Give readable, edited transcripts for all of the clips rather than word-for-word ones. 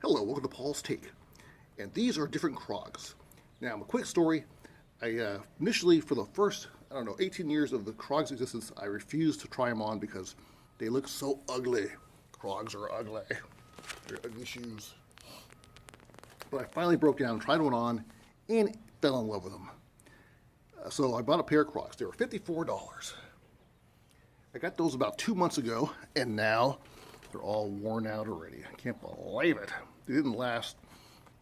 Hello, welcome to Paul's Take. And these are different Crocs. Now, a quick story. I initially, for the first, 18 years of the Crocs existence, I refused to try them on because they look so ugly. Crocs are ugly. They're ugly shoes. But I finally broke down, tried one on, and fell in love with them. So I bought a pair of Crocs. They were $54. I got those about 2 months ago, and now they're all worn out already. I can't believe it. They didn't last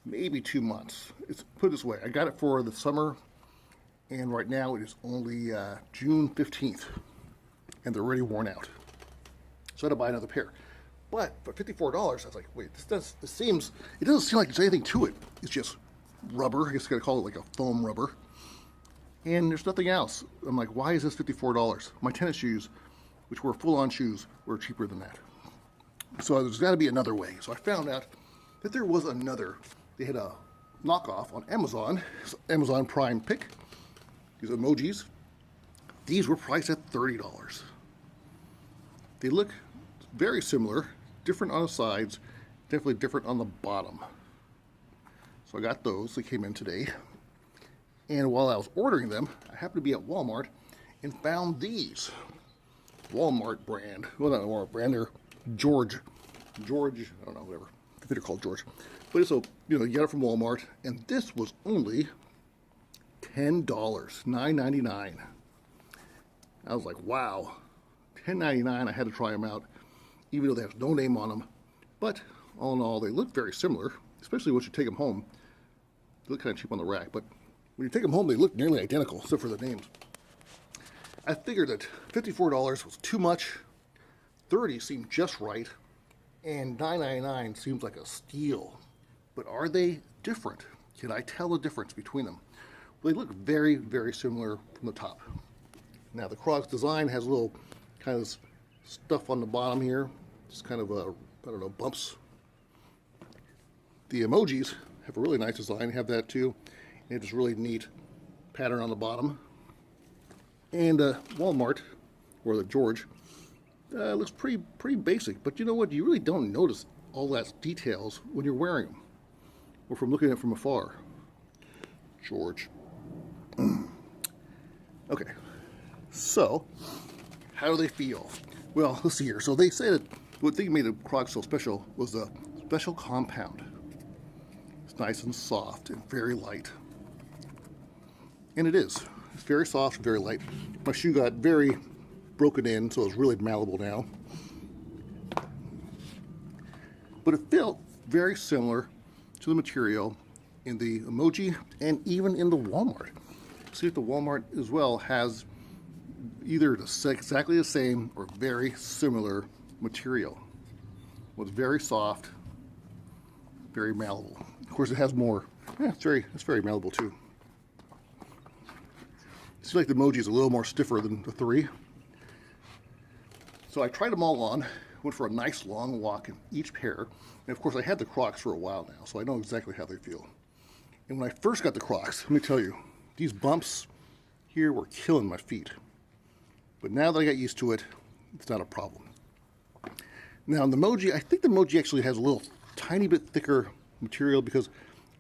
maybe 2 months. It's put it this way, I got it for the summer, and right now it is only June 15th, and they're already worn out. So I had to buy another pair. But for $54, I was like, wait, it doesn't seem like there's anything to it. It's just rubber. I guess I gotta call it like a foam rubber. And there's nothing else. I'm like, why is this $54? My tennis shoes, which were full-on shoes, were cheaper than that. So there's got to be another way. So I found out that there was another. They had a knockoff on Amazon, Amazon Prime Pick. These emojis. These were priced at $30. They look very similar, different on the sides, definitely different on the bottom. So I got those. They came in today. And while I was ordering them, I happened to be at Walmart and found these. Walmart brand. Well, not Walmart brand, they're George, I don't know, whatever. I think they're called George. But so, you get it from Walmart, and this was only $10, $9.99. I was like, wow, $10.99. I had to try them out, even though they have no name on them. But all in all, they look very similar, especially once you take them home. They look kind of cheap on the rack, but when you take them home, they look nearly identical, except for the names. I figured that $54 was too much. $30 seemed just right, and $9.99 seems like a steal. But are they different? Can I tell the difference between them? Well, they look very, very similar from the top. Now, the Crocs design has a little kind of stuff on the bottom here, just kind of bumps. The emojis have a really nice design, have that too, and it's really neat pattern on the bottom. And Walmart, or the George, looks pretty basic, but you know what? You really don't notice all that details when you're wearing them, or from looking at it from afar. George. Okay, so how do they feel? Well, let's see here. So they say that what thing made the Crocs so special was the special compound. It's nice and soft and very light, and it is. It's very soft and very light. My shoe got very broken in, so it's really malleable now. But it felt very similar to the material in the Amoji and even in the Walmart. See if the Walmart as well has either exactly the same or very similar material. Well, it's very soft, very malleable. Of course, it has more. Yeah, it's very malleable too. It seems like the Emoji is a little more stiffer than the 3. So I tried them all on, went for a nice long walk in each pair. And of course, I had the Crocs for a while now, so I know exactly how they feel. And when I first got the Crocs, let me tell you, these bumps here were killing my feet. But now that I got used to it, it's not a problem. Now, the Emoji, I think the Emoji actually has a little tiny bit thicker material because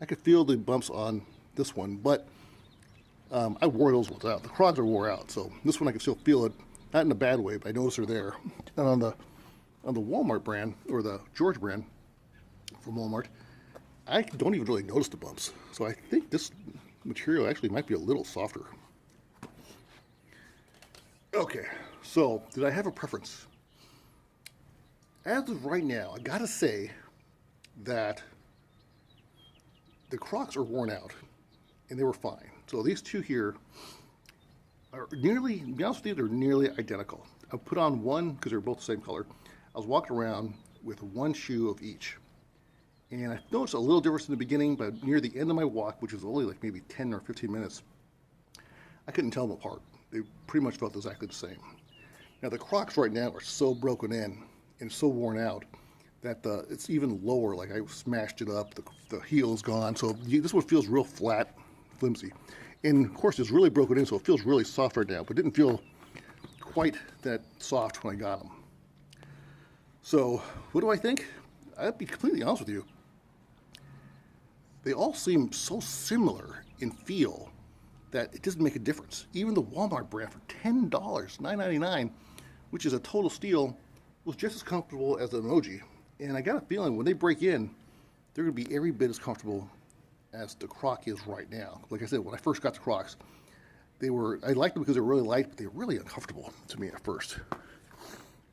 I could feel the bumps on this one, but I wore those ones out. The Crocs are wore out, so this one I can still feel it. Not in a bad way, but I notice they're there. And on the Walmart brand, or the George brand from Walmart, I don't even really notice the bumps. So I think this material actually might be a little softer. Okay, so did I have a preference? As of right now, I gotta say that the Crocs are worn out, and they were fine. So these two here are nearly, to be honest with you, they're nearly identical. I put on one because they're both the same color. I was walking around with one shoe of each. And I noticed a little difference in the beginning, but near the end of my walk, which was only like maybe 10 or 15 minutes, I couldn't tell them apart. They pretty much felt exactly the same. Now the Crocs right now are so broken in and so worn out that it's even lower. Like I smashed it up, the heel's gone. So this one feels real flat, flimsy. And of course, it's really broken in, so it feels really soft right now, but didn't feel quite that soft when I got them. So, what do I think? I'll be completely honest with you. they all seem so similar in feel that it doesn't make a difference. Even the Walmart brand for $10, $9.99, which is a total steal, was just as comfortable as the Amoji. And I got a feeling when they break in, they're going to be every bit as comfortable as the Croc is right now. Like I said, when I first got the Crocs, I liked them because they're really light, but they're really uncomfortable to me at first.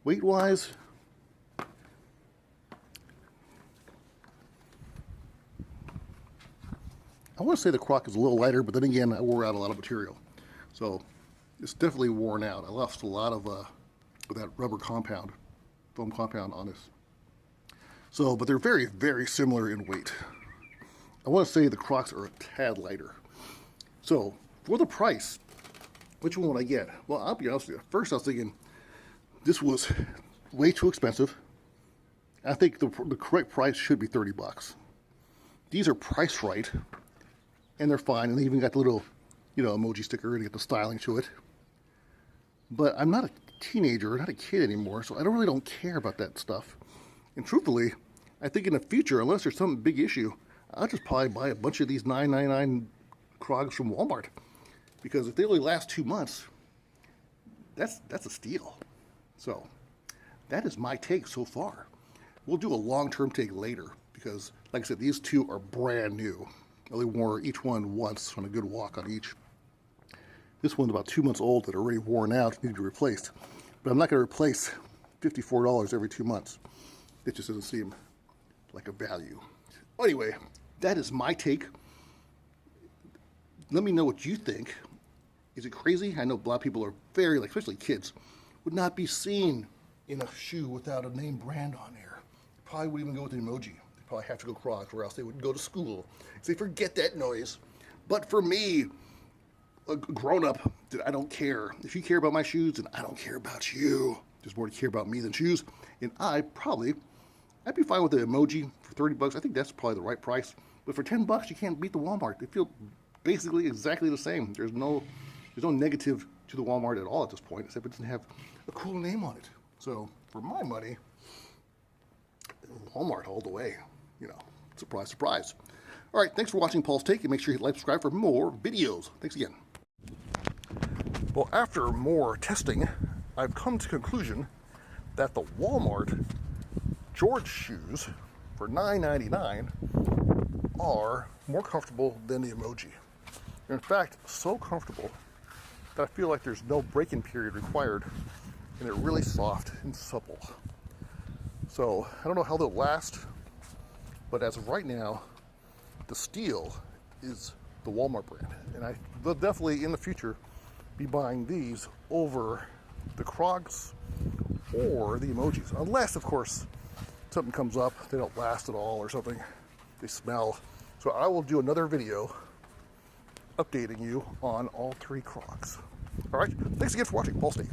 Weight-wise, I want to say the Croc is a little lighter, but then again, I wore out a lot of material. So it's definitely worn out. I lost a lot of that rubber compound, foam compound on this. So, but they're very, very similar in weight. I want to say the Crocs are a tad lighter. So for the price, which one would I get? Well, I'll be honest with you. First I was thinking this was way too expensive. I think the correct price should be $30. These are priced right. And they're fine, and they even got the little, emoji sticker to get the styling to it. But I'm not a teenager, not a kid anymore, so I really don't care about that stuff. And truthfully, I think in the future, unless there's some big issue, I'll just probably buy a bunch of these $9.99 Crocs from Walmart. Because if they only last 2 months, that's a steal. So that is my take so far. We'll do a long-term take later because, like I said, these two are brand new. I only wore each one once on a good walk on each. This one's about 2 months old that are already worn out, need to be replaced. But I'm not going to replace $54 every 2 months. It just doesn't seem like a value. Anyway, that is my take. Let me know what you think. Is it crazy? I know a lot of people are very, especially kids, would not be seen in a shoe without a name brand on there. Probably would even go with the Amoji. Probably have to go Crocs, or else they wouldn't go to school. Say, forget that noise. But for me, a grown-up, I don't care. If you care about my shoes, then I don't care about you. There's more to care about me than shoes. And I'd be fine with the Amoji for $30. I think that's probably the right price. But for $10, you can't beat the Walmart. They feel basically exactly the same. There's no negative to the Walmart at all at this point, except it doesn't have a cool name on it. So for my money, Walmart all the way. Surprise, surprise. All right, thanks for watching Paul's Take, and make sure you hit like, subscribe for more videos. Thanks again. Well, after more testing, I've come to the conclusion that the Walmart George shoes for $9.99 are more comfortable than the Amoji. They're in fact so comfortable that I feel like there's no break-in period required, and they're really soft and supple. So I don't know how they'll last, but as of right now, the steal is the Walmart brand. And I will definitely in the future be buying these over the Crocs or the Emojis. Unless, of course, something comes up, they don't last at all or something, they smell. So I will do another video updating you on all three Crocs. All right, thanks again for watching. Paul's Take.